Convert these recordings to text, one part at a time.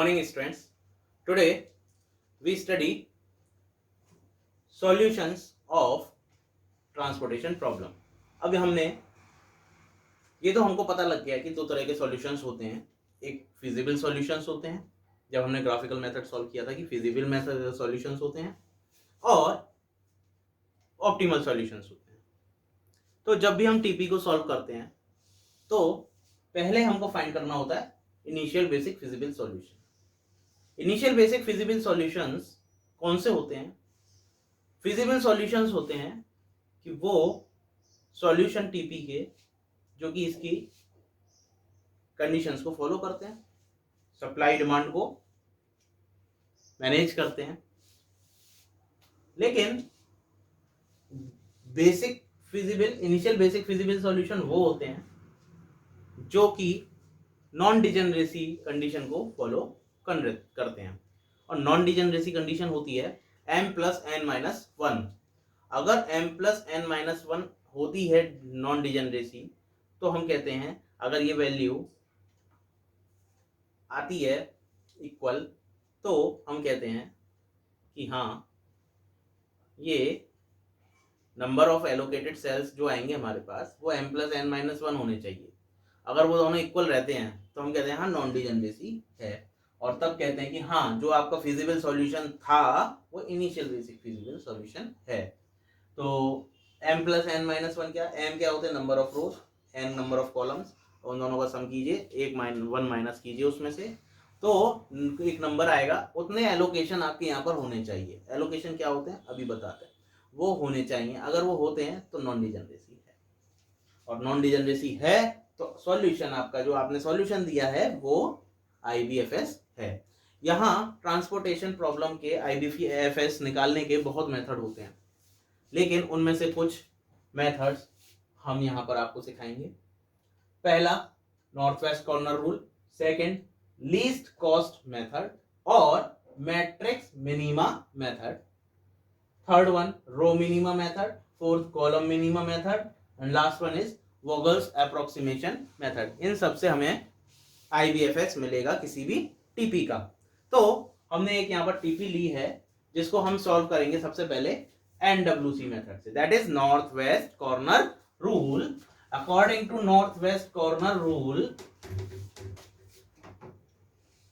morning, students. Today we study solutions of transportation problem. अभी हमने ये तो हमको पता लग गया कि दो तरह के सॉल्यूशंस होते हैं. एक फिजिबल सॉल्यूशंस होते हैं, जब हमने ग्राफिकल मेथड सॉल्व किया था कि फिजिबल मेथड सॉल्यूशंस होते हैं और ऑप्टिमल सॉल्यूशंस होते हैं. तो जब भी हम टीपी को सॉल्व करते हैं तो पहले हमको फाइंड करना होता है initial basic feasible solution. Initial basic feasible solutions कौन से होते हैं? फिजिबल सॉल्यूशंस होते हैं कि वो सॉल्यूशन टीपी के जो कि इसकी कंडीशंस को फॉलो करते हैं, सप्लाई डिमांड को मैनेज करते हैं. लेकिन basic feasible initial basic feasible solution वो होते हैं जो कि नॉन डिजेनरेसी कंडीशन को फॉलो करते हैं. और नॉन डिजेनरेसी कंडीशन होती है m+n-1. अगर m+n-1 होती है नॉन डिजेनरेसी तो हम कहते हैं अगर ये वैल्यू आती है इक्वल तो हम कहते हैं कि हाँ ये नंबर ऑफ एलोकेटेड सेल्स जो आएंगे हमारे पास वो m+n-1 होने चाहिए. अगर वो दोनों इक्वल रहते हैं तो हम कहते हैं हाँ नॉन डिजेनरेसी है. और तब कहते हैं कि हाँ जो आपका फिजिबल सॉल्यूशन था वो इनिशियल बेसिक फिजिबल सॉल्यूशन है. तो m+n-1 क्या, m क्या होते हैं number of rose, n number of columns. उन दोनों का सम कीजिए, 1 माइनस कीजिए उसमें से, तो एक नंबर आएगा. उतने एलोकेशन आपके यहाँ पर होने चाहिए. एलोकेशन क्या होते हैं अभी बताते हैं. वो होने चाहिए. अगर वो होते हैं तो नॉन डिजेनरेसी है. और नॉन डिजेनरेसी है तो सॉल्यूशन आपका जो आपने सॉल्यूशन दिया है वो IBFS है. यहाँ ट्रांसपोर्टेशन प्रॉब्लम के IBFS निकालने के बहुत मेथड होते हैं, लेकिन उनमें से कुछ मेथड्स हम यहाँ पर आपको सिखाएंगे. पहला north west corner rule, second least cost method और matrix minima method, third one row minima method, fourth column minima method and last one is Vogel's approximation method. इन सब से हमें IBFS मिलेगा किसी भी टीपी का. तो हमने एक यहाँ पर टीपी ली है जिसको हम सॉल्व करेंगे सबसे पहले NWC मेथड से, that is north west corner rule. According to north west corner rule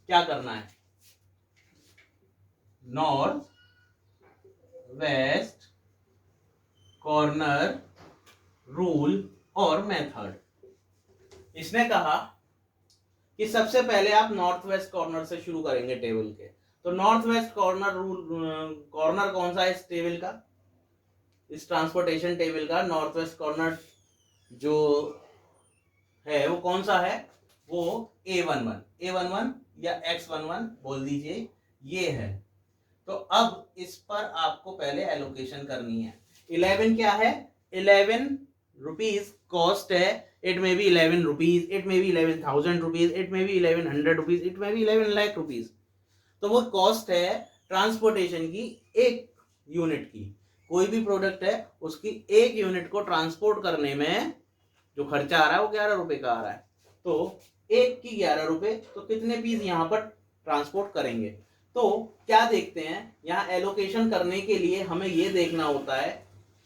क्या करना है, नॉर्थ वेस्ट कॉर्नर रूल और मेथड. इसने कहा कि सबसे पहले आप नॉर्थ वेस्ट कॉर्नर से शुरू करेंगे टेबल के. तो north west corner rule, corner कौन सा है इस टेबल का, इस ट्रांसपोर्टेशन टेबल का नॉर्थ वेस्ट कॉर्नर जो है वो कौन सा है, वो A11 या X11 बोल दीजिए, ये है. तो अब इस पर आपको पहले एलोकेशन करनी है. 11 क्या है, 11 रुपीज कॉस्ट है. It may be 11 rupees, it may be 11,000 rupees, it may be 1100 rupees, it may be 11 lakh rupees. तो वो कॉस्ट है ट्रांसपोर्टेशन की एक यूनिट की. कोई भी प्रोडक्ट है उसकी एक यूनिट को ट्रांसपोर्ट करने में जो खर्चा आ रहा है वो 11 रुपए का आ रहा है. तो एक की 11 रुपए, तो कितने पीस यहाँ पर ट्रांसपोर्ट करेंगे. तो क्या देखते हैं यहाँ एलोकेशन करने के लिए हमें ये देखना होता है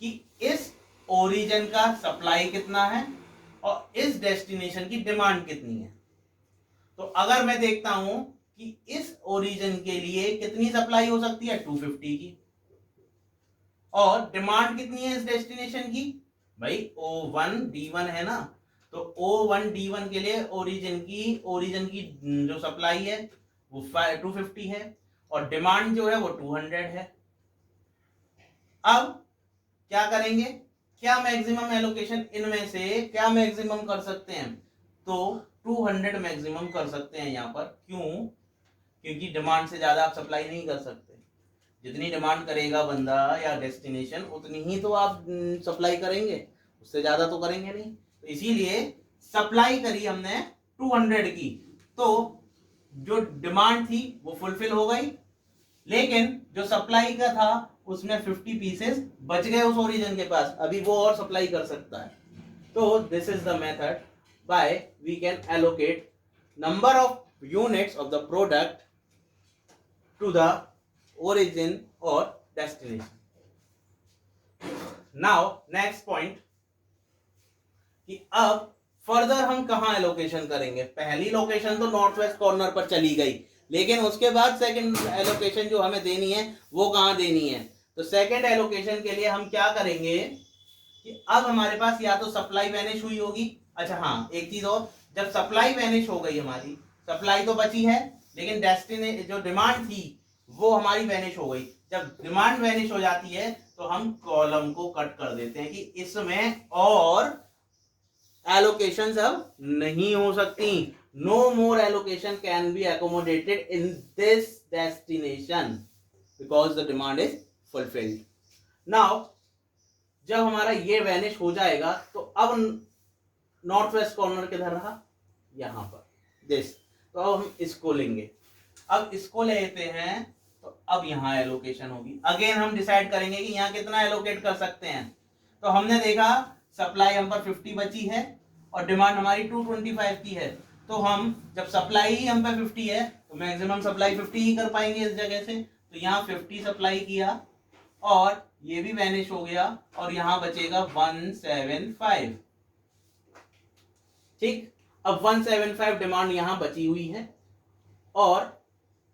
कि इस ओरिजिन का सप्लाई कितना है और इस डेस्टिनेशन की डिमांड कितनी है. तो अगर मैं देखता हूं कि इस ओरिजिन के लिए कितनी सप्लाई हो सकती है 250 की, और डिमांड कितनी है इस डेस्टिनेशन की, भाई O1D1 है ना. तो O1D1 के लिए ओरिजिन की जो सप्लाई है वो 250 है और डिमांड जो है वो 200 है. अब क्या करेंगे, क्या मैक्सिमम एलोकेशन इनमें से क्या मैक्सिमम कर सकते हैं, तो 200 मैक्सिमम कर सकते हैं यहाँ पर. क्यों, क्योंकि डिमांड से ज्यादा आप सप्लाई नहीं कर सकते. जितनी डिमांड करेगा बंदा या डेस्टिनेशन उतनी ही तो आप सप्लाई करेंगे, उससे ज्यादा तो करेंगे नहीं. तो इसीलिए सप्लाई करी हमने 200 की, तो जो डिमांड थी वो फुलफिल हो गई, लेकिन जो सप्लाई का था उसमें 50 पीसेस बच गए उस ओरिजिन के पास. अभी वो और सप्लाई कर सकता है. तो this is the method by we can allocate number of units of the product to the origin or destination. Now next point कि अब फर्दर हम कहाँ एलोकेशन करेंगे. पहली लोकेशन तो नॉर्थ वेस्ट कॉर्नर पर चली गई, लेकिन उसके बाद सेकंड एलोकेशन जो हमें देनी है वो कहाँ देनी है. तो सेकंड एलोकेशन के लिए हम क्या करेंगे कि अब हमारे पास या तो सप्लाई वैनिश हुई होगी. अच्छा हाँ, एक चीज और, जब सप्लाई वैनिश हो गई, हमारी सप्लाई तो बची है लेकिन जो डिमांड थी वो हमारी वैनिश हो गई. जब डिमांड वैनिश हो जाती है तो हम कॉलम को कट कर देते हैं कि इसमें और एलोकेशंस अब नहीं हो सकती. No more allocation can be accommodated in this destination because the demand is fulfilled. Now जब हमारा ये वैनिश हो जाएगा तो अब नॉर्थ वेस्ट कॉर्नर किधर रहा, यहां पर, दिस. तो अब हम इसको लेंगे. अब इसको लेते हैं तो अब यहां एलोकेशन होगी. अगेन हम डिसाइड करेंगे कि यहां कितना एलोकेट कर सकते हैं. तो हमने देखा सप्लाई हम पर 50 बची है और डिमांड हमारी 225 की है. तो हम जब सप्लाई ही हम पे 50 है तो मैक्सिमम सप्लाई 50 ही कर पाएंगे इस जगह से. तो यहाँ 50 सप्लाई किया और ये भी वैनिश हो गया और यहां बचेगा 175. ठीक, अब 175 डिमांड यहां बची हुई है और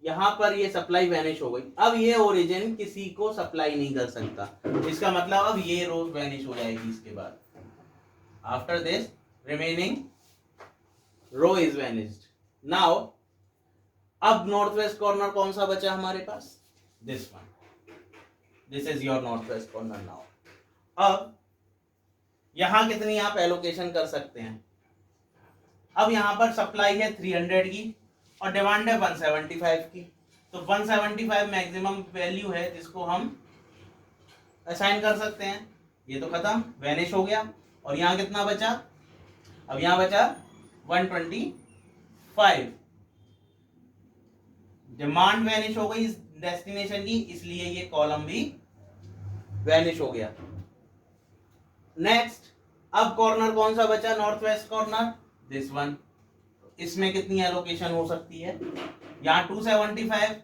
यहां पर ये सप्लाई वैनिश हो गई. अब ये ओरिजिन किसी को सप्लाई नहीं कर सकता. इसका मतलब अब ये रो वैनिश हो जाएगी इसके बाद. After this remaining row is vanished. Now अब नॉर्थ वेस्ट कॉर्नर कौन सा बचा हमारे पास, this one. This is your north west corner. Now अब यहां कितनी आप एलोकेशन कर सकते हैं. अब यहां पर सप्लाई है 300 की और डिमांड है 175 की. तो 175 मैक्सिमम वैल्यू है जिसको हम असाइन कर सकते हैं. ये तो खत्म, वैनिश हो गया. और यहां कितना बचा, अब यहां बचा 125. डिमांड वैनिश हो गई डेस्टिनेशन की, इसलिए ये कॉलम भी वैनिश हो गया. नेक्स्ट, अब कॉर्नर कौन सा बचा, north west corner, this one. इसमें कितनी एलोकेशन हो सकती है, यहाँ 275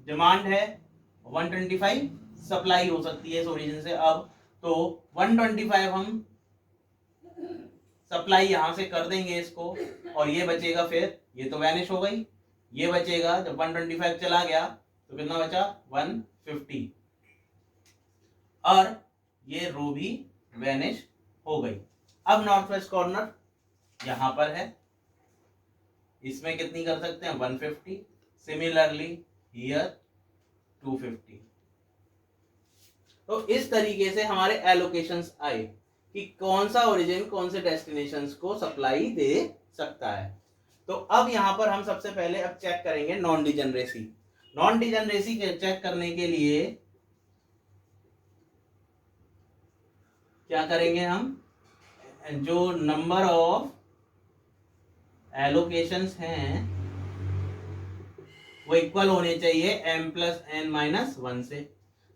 डिमांड है, 125 सप्लाई हो सकती है इस ओरिजिन से. अब तो 125 हम सप्लाई यहां से कर देंगे इसको और ये बचेगा, फिर ये तो वैनिश हो गई, ये बचेगा. जब 125 चला गया तो कितना बचा, 150 और ये रो भी वैनिश हो गई. अब नॉर्थ वेस्ट कॉर्नर यहां पर है, इसमें कितनी कर सकते हैं, 150. Similarly here 250. तो इस तरीके से हमारे एलोकेशंस आए कि कौन सा ओरिजिन कौन से डेस्टिनेशंस को सप्लाई दे सकता है. तो अब यहां पर हम सबसे पहले अब चेक करेंगे non degeneracy. Non degeneracy check करने के लिए क्या करेंगे हम, जो नंबर ऑफ एलोकेशंस हैं वो इक्वल होने चाहिए m प्लस n माइनस 1 से.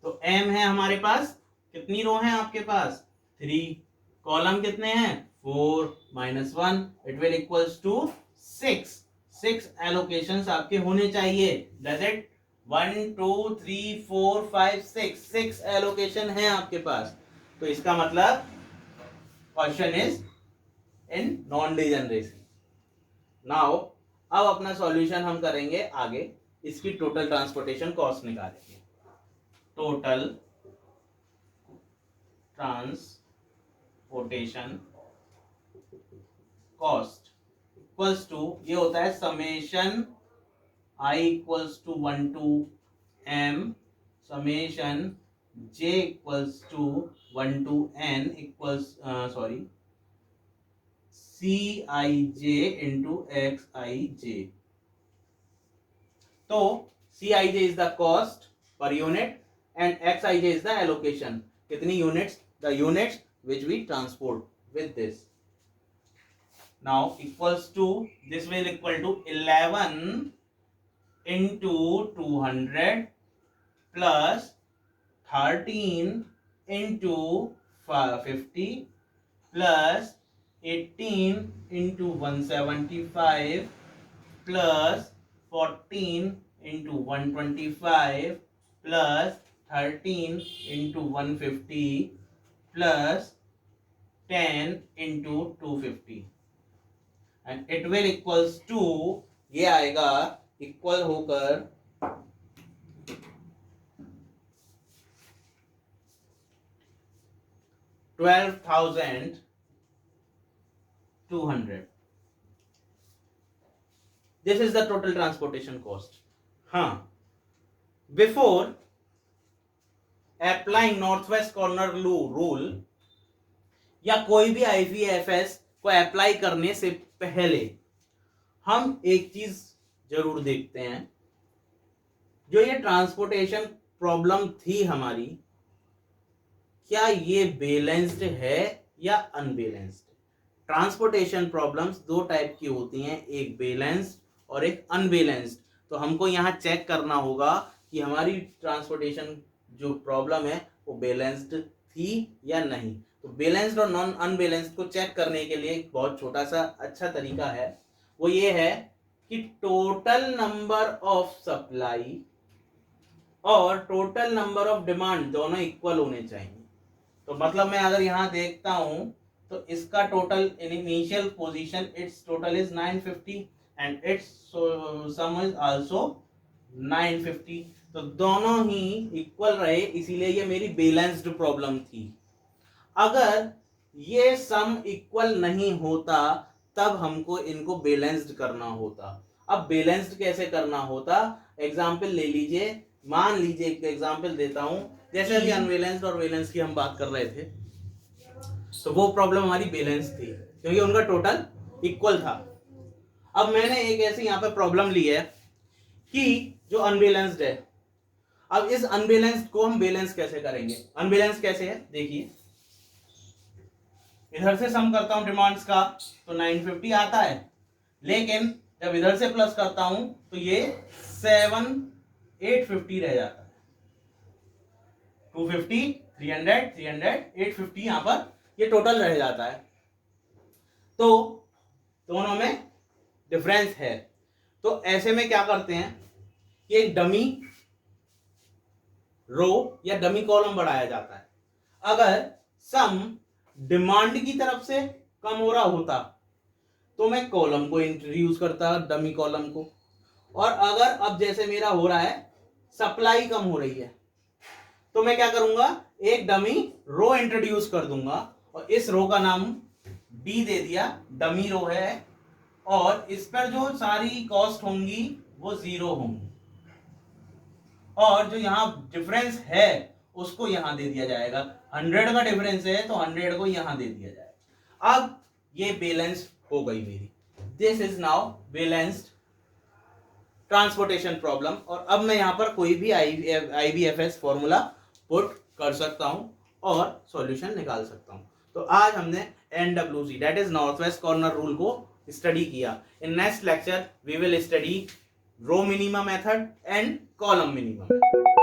तो m है हमारे पास, कितनी रो है आपके पास, 3. कॉलम कितने हैं, 4 minus 1, it will equals to 6. 6 allocations आपके होने चाहिए. डज इट, 1 2 3 4 5 6 एलोकेशन है आपके पास. तो इसका मतलब question is in non degeneracy. Now अब अपना सॉल्यूशन हम करेंगे आगे, इसकी टोटल ट्रांसपोर्टेशन कॉस्ट निकालेंगे. Total transportation cost equals to, ये होता है summation i equals to 1 to m summation j equals to 1 to n equals Cij into Xij. तो Cij is the cost per unit and Xij is the allocation. कितनी units? The units which we transport with this. Now equals to, this will equal to 11 into 200 plus 13 into 50 plus 18 into 175 plus 14 into 125 plus 13 into 150 plus 10 into 250 and it will equals to, ये आएगा equal होकर 12,200. This is the total transportation cost. हाँ, before applying northwest corner rule या कोई भी IVFS को apply करने से पहले हम एक चीज जरूर देखते हैं, जो ये ट्रांसपोर्टेशन प्रॉब्लम थी हमारी, क्या ये बैलेंस्ड है या अनबैलेंस्ड। ट्रांसपोर्टेशन प्रॉब्लम्स दो टाइप की होती हैं, एक बैलेंस्ड और एक अनबैलेंस्ड। तो हमको यहाँ चेक करना होगा कि हमारी ट्रांसपोर्टेशन जो प्रॉब्लम है वो बैलेंस्ड थी या नहीं। तो बैलेंस्ड और नॉन अनबैलेंस्ड को चेक करने के लिए एक बहुत छोटा सा अच्छा तरीका है, वो ये है कि टोटल नंबर ऑफ सप्लाई और टोटल नंबर ऑफ डिमांड दोनों इक्वल होने चाहिए। तो मतलब मैं अगर यहाँ देखता हूं तो इसका total in initial position it's total is 950 and it's some is also 950, तो दोनों ही इक्वल रहे, इसीलिए ये मेरी बैलेंस्ड प्रॉब्लम थी। अगर ये सम इक्वल नहीं होता तब हमको इनको बैलेंस्ड करना होता। अब बैलेंस्ड कैसे करना होता, एग्जाम्पल ले लीजिए, मान लीजिए एक एग्जाम्पल देता हूं, जैसे अभी अनबैलेंस्ड और बैलेंस की हम बात कर रहे थे, तो वो प्रॉब्लम हमारी बैलेंस थी क्योंकि उनका टोटल इक्वल था। अब मैंने एक ऐसी यहाँ पे प्रॉब्लम ली है कि जो अनबैलेंस्ड है। अब इस अनबैलेंस्ड को हम बैलेंस कैसे करेंगे, अनबैलेंस कैसे है देखिए, इधर से सम करता हूं डिमांड्स का तो 950 आता है, लेकिन जब इधर से प्लस करता हूं तो ये 850 रह जाता है। 250, 300, 300, 850 यहां पर ये टोटल रह जाता है। तो दोनों में डिफरेंस है। तो ऐसे में क्या करते हैं कि एक डमी रो या डमी कॉलम बढ़ाया जाता है। अगर सम डिमांड की तरफ से कम हो रहा होता तो मैं कॉलम को इंट्रोड्यूस करता, डमी कॉलम को, और अगर अब जैसे मेरा हो रहा है सप्लाई कम हो रही है तो मैं क्या करूंगा, एक डमी रो इंट्रोड्यूस कर दूंगा और इस रो का नाम डी दे दिया, डमी रो है, और इस पर जो सारी कॉस्ट होंगी वो 0 होंगी, और जो यहां डिफरेंस है उसको यहां दे दिया जाएगा। 100 का डिफरेंस है तो 100 को यहां दे दिया जाएगा। अब ये बैलेंस हो गई मेरी, this is now balanced transportation problem. और अब मैं यहां पर कोई भी IVFS फॉर्मूला पुट कर सकता हूं और सॉल्यूशन निकाल सकता हूं। तो आज हमने NWC that is north west corner rule को स्टडी किया। In next lecture we will study row minimum method and column minimum.